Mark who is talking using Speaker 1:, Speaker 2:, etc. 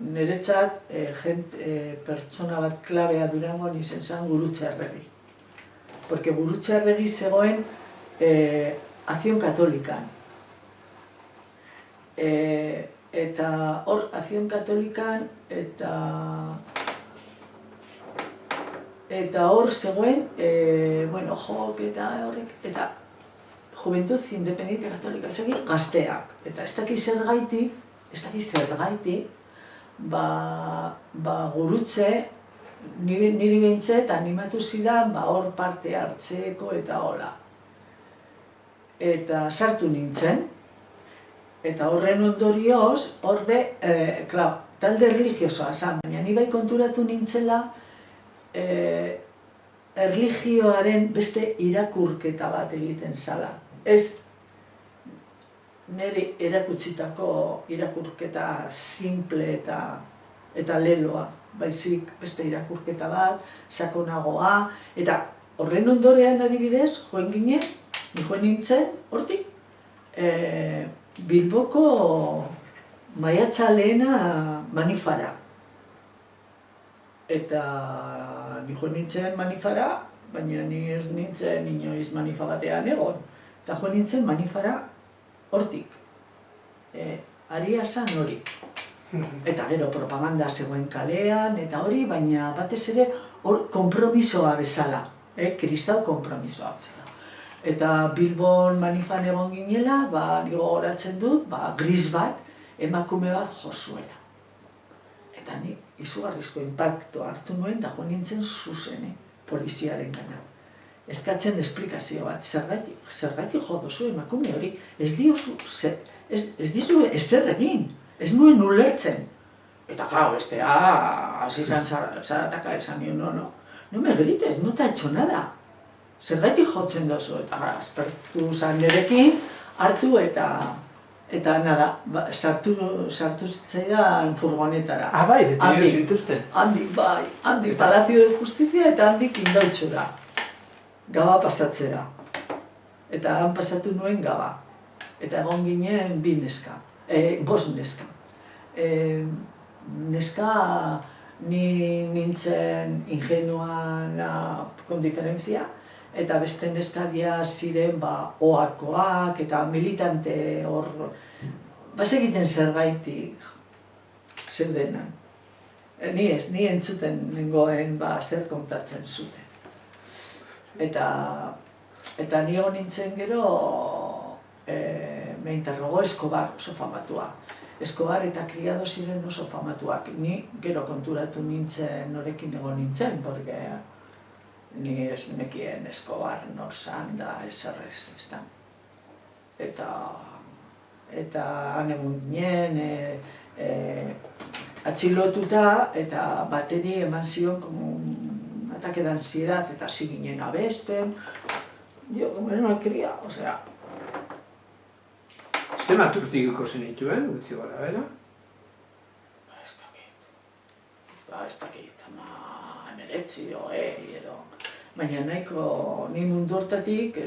Speaker 1: niretzat pertsona bat klabea Durangon izen zen Gurutze Arregi. Porque Gurutze Arregi zegoen Acción Katolikan. Eta hor, Acción Katolikan, eta hor zegoen, bueno, jok eta horrek, eta Juventud Independiente Katolika, ez dakit gazteak. Eta ez dakit zergaitik, Gurutze, niri behintzet animatu zidan hor parte hartzeko eta hola. Eta sartu nintzen, eta horren ondorioz, horbe, talde religiosoa zan, baina ni bai konturatu nintzela erlijioaren beste irakurketa bat egiten zala. Ez nire erakutsitako irakurketa simple eta leloa, baizik beste irakurketa bat, sakonagoa, eta horren ondorean adibidez, joan nintzen, hortik, Bilboko maiatza lehena manifara. Eta ni joan nintzen manifara, baina ni ez nintzen inoiz manifa batean egon. Eta joan nintzen manifara hortik. Aria zan hori. Eta gero propaganda zegoen kalean, eta hori, baina batez ere konpromisoa bezala. Kristau konpromisoa bezala. Eta Bilbon manifan egon ginela, nigo gogoratzen dut, gris bat, emakume bat jozuela. Eta ni izugarrizko impacto hartu nuen, da joan nintzen zuzen, poliziaren gana. Eskatzen esplikazio bat, zergatik jo dozu emakume hori, ez dizu ezer egin, ez nuen ulertzen. Eta klar, bestea, hasi izan zarataka esan nio, no me grites, no te ha hecho nada. Zergatik jotzen dozu, eta aspertu zan nirekin, hartu eta nada, sartu zitzaidan furgonetara.
Speaker 2: Bai, detenido zintuzten.
Speaker 1: Handi Palacio de Justizia eta handik Indautxura. Gaba pasatzera. Eta han pasatu nuen Gaba. Eta egon ginen bi neska, 5 neska. Neska ni nintzen ingenua con diferencia, eta beste neskadia ziren oakoak eta militante hor, bazegiten zergaitik zeudenan. Ni entzuten nengoen zer kontatzen zuten. Eta ni egon nintzen gero, me interrogó Escobar, oso famatua. Escobar eta Criado ziren oso famatuak. Ni gero konturatu nintzen norekin egon nintzen, porque ni ez nekien Escobar nor zan da eserrez, ezta. Eta han egon ginen, atxilotuta eta bateri eman zion un ataque de ansiedad eta hasi ginen abesten. Jo, como era una cría, osea.
Speaker 2: Zenbat urtiko zenituen, gutxi gora bera?
Speaker 1: Ez dakit, 19 edo. Baina nahiko, ni mundu hortatik,